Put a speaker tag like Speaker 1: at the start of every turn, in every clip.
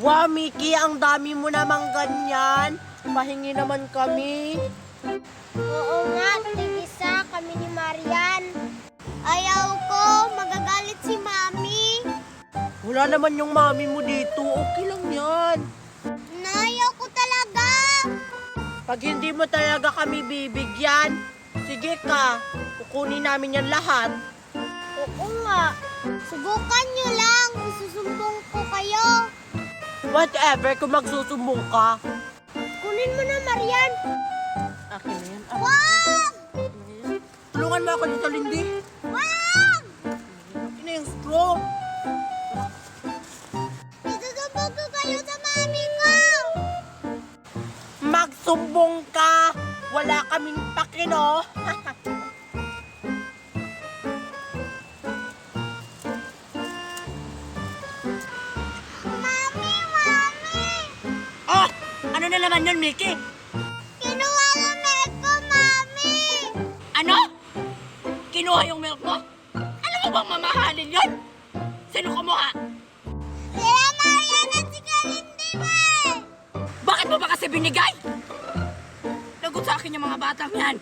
Speaker 1: Wow, Mickey, ang dami mo namang ganyan. Pahingi naman kami.
Speaker 2: Oo nga, tigisa kami ni Marian. Ayaw ko, magagalit si Mami.
Speaker 1: Wala naman yung mami mo dito. Okay lang yan.
Speaker 2: Nayaw ko talaga.
Speaker 1: Pag hindi mo talaga kami bibigyan, sige ka, kukunin namin yan lahat.
Speaker 2: Oo nga. Subukan nyo lang, isusumbong ko kayo.
Speaker 1: Whatever, kung magsusumbong ka.
Speaker 2: Kunin mo na, Marian.
Speaker 1: Akin na yan.
Speaker 2: Wag!
Speaker 1: Tulungan mo ako dito, Lindy.
Speaker 2: Wag!
Speaker 1: Akin na yung straw.
Speaker 2: Isusumbong ko kayo sa Mami ko.
Speaker 1: Magsumbong ka. Wala kaming pakino.
Speaker 2: Mami!
Speaker 1: Oh! Ano na naman yun, Mickey?
Speaker 2: Kinuha ng milk ko, Mami!
Speaker 1: Ano? Kinuha yung milk mo? Alam mo bang mamahalin yun? Sino kumuha?
Speaker 2: Sila Marian at si Kalindi, May!
Speaker 1: Bakit mo ba kasi binigay? Lagot sa akin yung mga batang yan.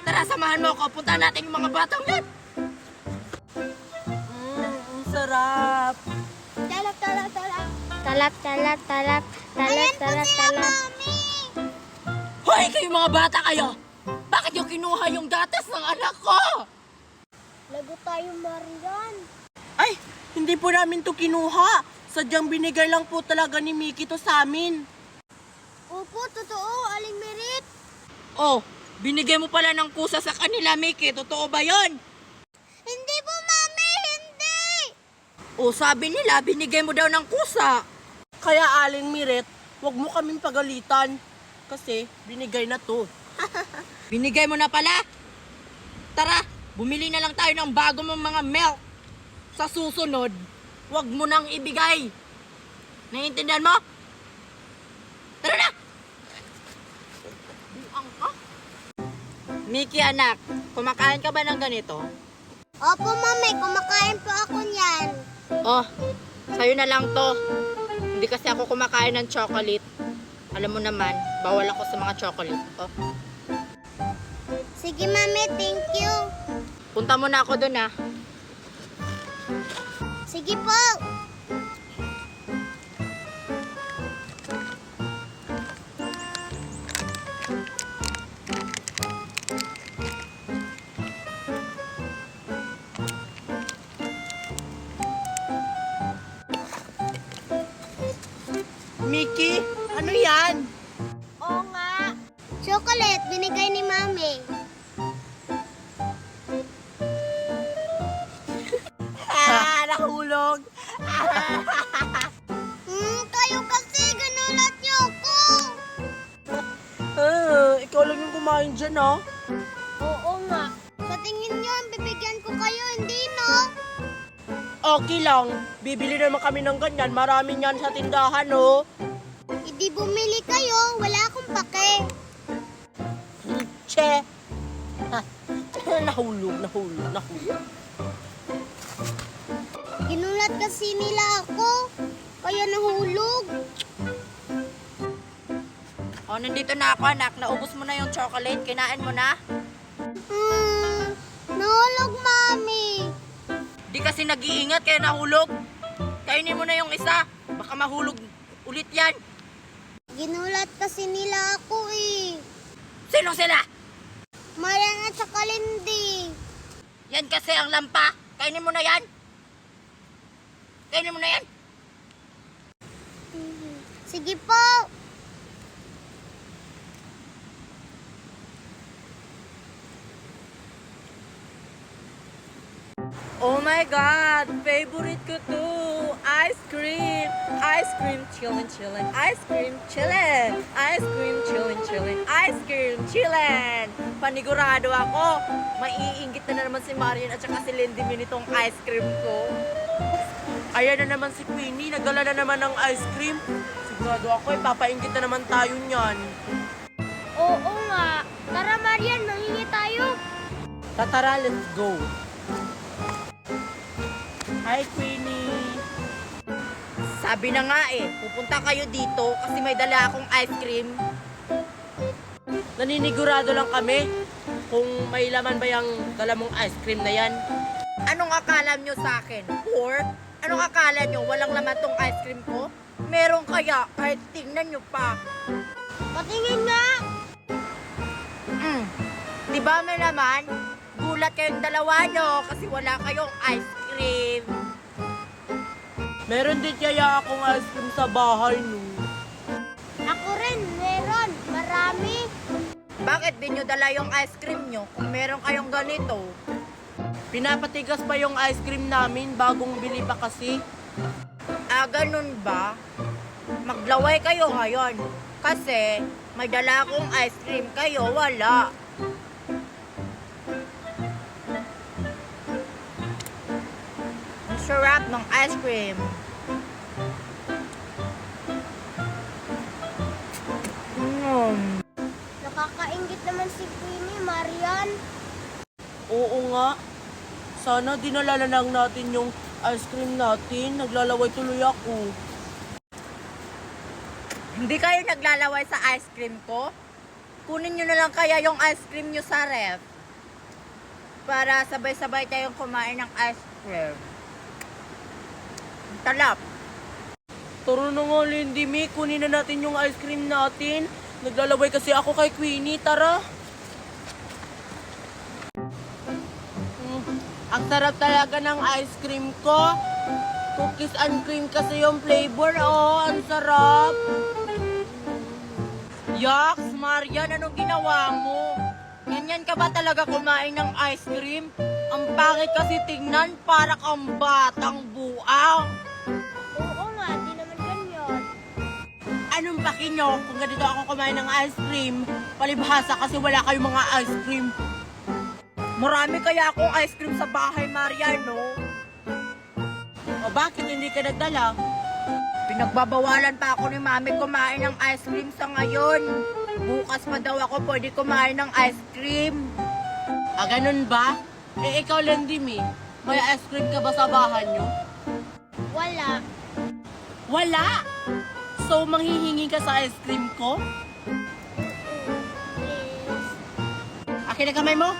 Speaker 1: Tara, samahan mo ako. Punta natin yung mga batang yan. Ang sarap.
Speaker 2: Talap, talap, talap. Talap, talap, talap. Talap, talap, talap. Mami!
Speaker 1: Hoy, kayo mga bata kayo! Bakit yung kinuha yung gatas ng anak ko?
Speaker 2: Lago tayo, Marian.
Speaker 1: Ay, hindi po namin to kinuha. Sadyang binigay lang po talaga ni Mickey to sa amin.
Speaker 2: Opo, totoo, Aling Merit.
Speaker 1: Oh, binigay mo pala ng kusa sa kanila, Mickey. Totoo ba yon?
Speaker 2: Hindi po, Mami, hindi!
Speaker 1: Oh, sabi nila, binigay mo daw ng kusa. Kaya, Aling Miret, wag mo kaming pagalitan. Kasi, binigay na to. Binigay mo na pala? Tara, bumili na lang tayo ng bago mong mga milk. Sa susunod, wag mo nang ibigay. Naiintindihan mo? Tara na! Buang ka? Mickey, anak, kumakain ka ba ng ganito?
Speaker 2: Opo, Mami, kumakain po ako niyan.
Speaker 1: Oh, sa'yo na lang to. Hindi kasi ako kumakain ng chocolate. Alam mo naman, bawal ako sa mga chocolate. Oh,
Speaker 2: Sige, Mami, thank you.
Speaker 1: punta muna ako dun ah.
Speaker 2: Sige po.
Speaker 1: Mickey, ano yan?
Speaker 2: Oo nga. Chocolate, binigay ni Mami.
Speaker 1: Nahulog.
Speaker 2: Kayo kasi, ganulat niyo ako.
Speaker 1: Ikaw lang yung kumain dyan ah.
Speaker 2: Oo nga. Sa tingin niyo, bibigyan ko kayo, hindi no?
Speaker 1: Okay lang, bibili naman kami ng ganyan. Marami yan sa tindahan oh.
Speaker 2: Hindi bumili kayo, wala akong pake.
Speaker 1: Che. Nahulog.
Speaker 2: Ginulat kasi nila ako, kaya nahulog.
Speaker 1: Oh, nandito na ako anak. Naubos mo na yung chocolate. Kinain mo na?
Speaker 2: Nahulog, Mami.
Speaker 1: Di kasi nag-iingat kaya nahulog. Kainin mo na yung isa. Baka mahulog ulit yan.
Speaker 2: Ginulat kasi nila ako eh.
Speaker 1: Sino sila?
Speaker 2: Marian at sa Kalindi.
Speaker 1: Yan kasi ang lampa. Kainin mo na yan. Kainin mo na yan.
Speaker 2: Sige po.
Speaker 1: Oh my God! Favorite ko to! Ice cream! Ice cream, chillin'. Ice cream, chillin'. Ice cream, chillin'. Ice cream, chillin'. Panigurado ako. Maiinggit na naman si Marian at saka si Lindy Min itong ice cream ko. Ayan na naman si Queenie. Nagdala na naman ng ice cream. Sigurado ako, papainggit na naman tayo niyan.
Speaker 2: Oo nga. Tara, Marian, manghingi tayo.
Speaker 1: Tara, let's go. Hi, Queenie. Sabi na nga eh, pupunta kayo dito kasi may dala akong ice cream. Naninigurado lang kami kung may laman ba yung dala mong ice cream na yan. Anong akala nyo sa akin? Pork? Anong akala nyo? Walang laman tong ice cream ko? Meron kaya? Kahit tingnan nyo pa.
Speaker 2: Patingin nga!
Speaker 1: Diba may laman? Gulat kayong dalawa nyo kasi wala kayong ice cream. Meron din kaya akong ice cream sa bahay, no?
Speaker 2: Ako rin, meron. Marami.
Speaker 1: Bakit di nyo dala yung ice cream nyo kung meron kayong ganito? Pinapatigas pa yung ice cream namin, bagong bili pa kasi. Ah, ganun ba? Maglaway kayo ngayon. Kasi may dala akong ice cream, kayo wala. Ang sarap ng ice cream.
Speaker 2: Nakakaingit naman si Queenie, Marian.
Speaker 1: Oo nga. Sana dinala lang natin yung ice cream natin. Naglalaway tuloy ako. Hindi kayo naglalaway sa ice cream ko? Kunin nyo na lang kaya yung ice cream nyo sa ref. Para sabay-sabay tayong kumain ng ice cream. Talap. Turo na nga, Lindy May. Kunin na natin yung ice cream natin. Naglalaway kasi ako kay Queenie. Tara. Ang sarap talaga ng ice cream ko. Cookies and cream kasi yung flavor. Oh, ang sarap. Yaks, Marian, anong ginawa mo? Ganyan ka ba talaga kumain ng ice cream? Ang pangit kasi tingnan, para kang batang buang.
Speaker 2: Oo nga, di naman ganyan.
Speaker 1: Anong baki nyo kung ganito ako kumain ng ice cream? Palibhasa kasi wala kayong mga ice cream. Marami kaya akong ice cream sa bahay, Marian, no? O bakit hindi ka nagdala? Pinagbabawalan pa ako ni Mami kumain ng ice cream sa ngayon. Bukas pa daw ako pwede kumain ng ice cream. Ah, ganun ba? Eh, ikaw, Lindy May, may ice cream ka ba sa bahay nyo?
Speaker 2: Wala.
Speaker 1: Wala! So, manghihingi ka sa ice cream ko?
Speaker 2: Please.
Speaker 1: Akin na kamay mo?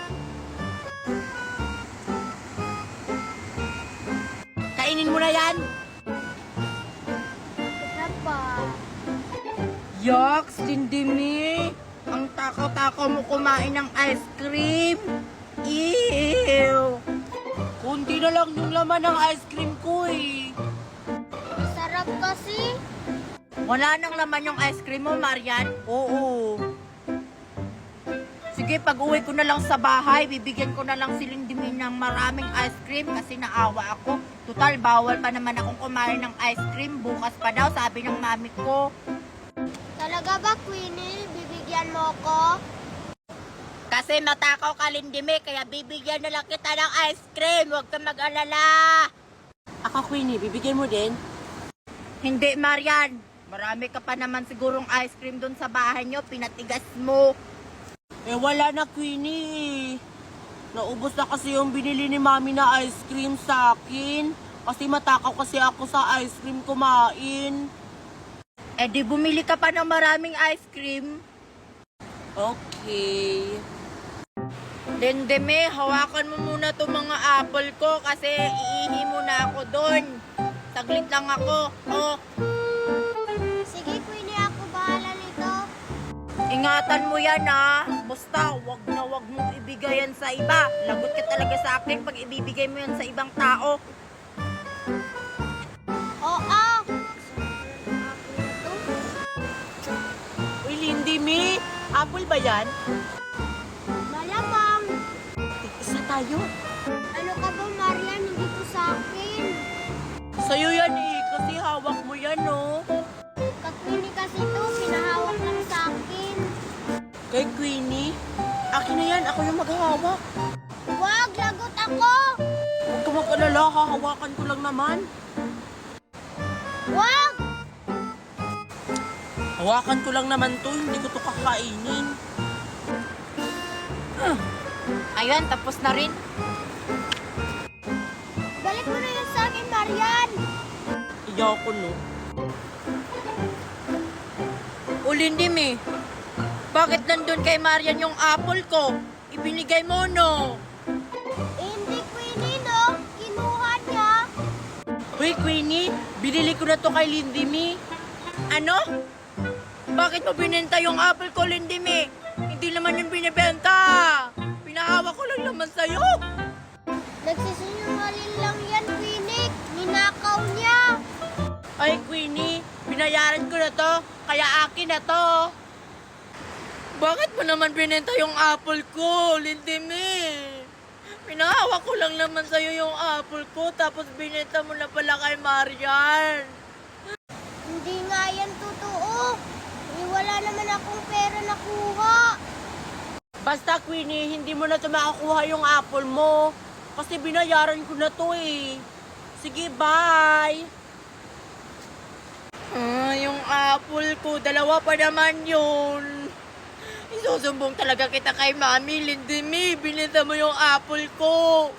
Speaker 1: Kainin mo na yan!
Speaker 2: Ito pa.
Speaker 1: Yaks, Lindy May! Ang takaw-takaw mo kumain ng ice cream! Ew! Kunti na lang yung laman ng ice cream ko eh.
Speaker 2: Sarap kasi.
Speaker 1: Wala nang laman yung ice cream mo, Marian? Oo. Sige, pag uwi ko na lang sa bahay, bibigyan ko na lang si Lindy May ng maraming ice cream kasi naawa ako. Total, bawal pa naman akong kumain ng ice cream. Bukas pa daw, sabi ng mami ko.
Speaker 2: Talaga ba, Queenie? Bibigyan mo ko?
Speaker 1: Kasi matakaw ka, Lindy May, kaya bibigyan na lang kita ng ice cream. Huwag ka mag-alala. Ako, Queenie, bibigyan mo din? Hindi, Marian. Marami ka pa naman sigurong ice cream dun sa bahay nyo. Pinatigas mo. Eh, wala na, Queenie. Naubos na kasi yung binili ni Mami na ice cream sa akin. Kasi matakaw kasi ako sa ice cream kumain. Eh, di bumili ka pa ng maraming ice cream. Okay. Lindy May, hawakan mo muna itong mga apple ko kasi iihi muna ako doon. Saglit lang ako. Oh,
Speaker 2: Sige, Queenie, ako bahala nito.
Speaker 1: ingatan mo yan ha. Basta, wag mong ibigay yan sa iba. Lagot ka talaga sa akin pag ibibigay mo yan sa ibang tao.
Speaker 2: Oo.
Speaker 1: Uy, Lindy May, apple ba yan?
Speaker 2: Malamang.
Speaker 1: Isa tayo.
Speaker 2: Ano ka ba, Marian? Hindi to sa akin.
Speaker 1: Sa'yo yan eh, kasi hawak mo yan no.
Speaker 2: Ka-Queenie kasi to, pinahawak lang sa akin.
Speaker 1: Kay Queenie, akin na yan, ako yung maghahawak.
Speaker 2: Wag, lagot ako.
Speaker 1: Huwag ka mag-alala, hahawakan ko lang naman.
Speaker 2: Wag.
Speaker 1: Hawakan ko lang naman to, hindi ko to kakainin. Ayan, tapos na rin.
Speaker 2: Balik mo na yan sa akin, Marian.
Speaker 1: Iyaw ko no. Lindy me, bakit nandun kay Marian yung apple ko? Ibinigay mo, no?
Speaker 2: Hindi, Queenie, no? Kinuha niya.
Speaker 1: Hoy, Queenie, binili ko na to kay Lindy me. Ano? Bakit mo binenta yung apple ko, Lindy me? Hindi naman yung binibenta. Pinahawa ko lang naman sa'yo.
Speaker 2: Nagsisinungaling lang yan, Queenie. Ninakaw niya.
Speaker 1: Ay, Queenie, binayaran ko na to, kaya akin na to. Bakit mo naman binenta yung apple ko, Lindy me? Pinahawa ko lang naman sa'yo yung apple ko, tapos binenta mo na pala kay Marian.
Speaker 2: Hindi nga yan totoo. Wala naman akong pera nakuha.
Speaker 1: Basta, Queenie, hindi mo na ito makakuha yung apple mo. Kasi binayaran ko na to eh. Sige, bye! Yung apple ko, dalawa pa naman yun. Isusumbong talaga kita kay Mami, Lindy me. Binenta mo yung apple ko.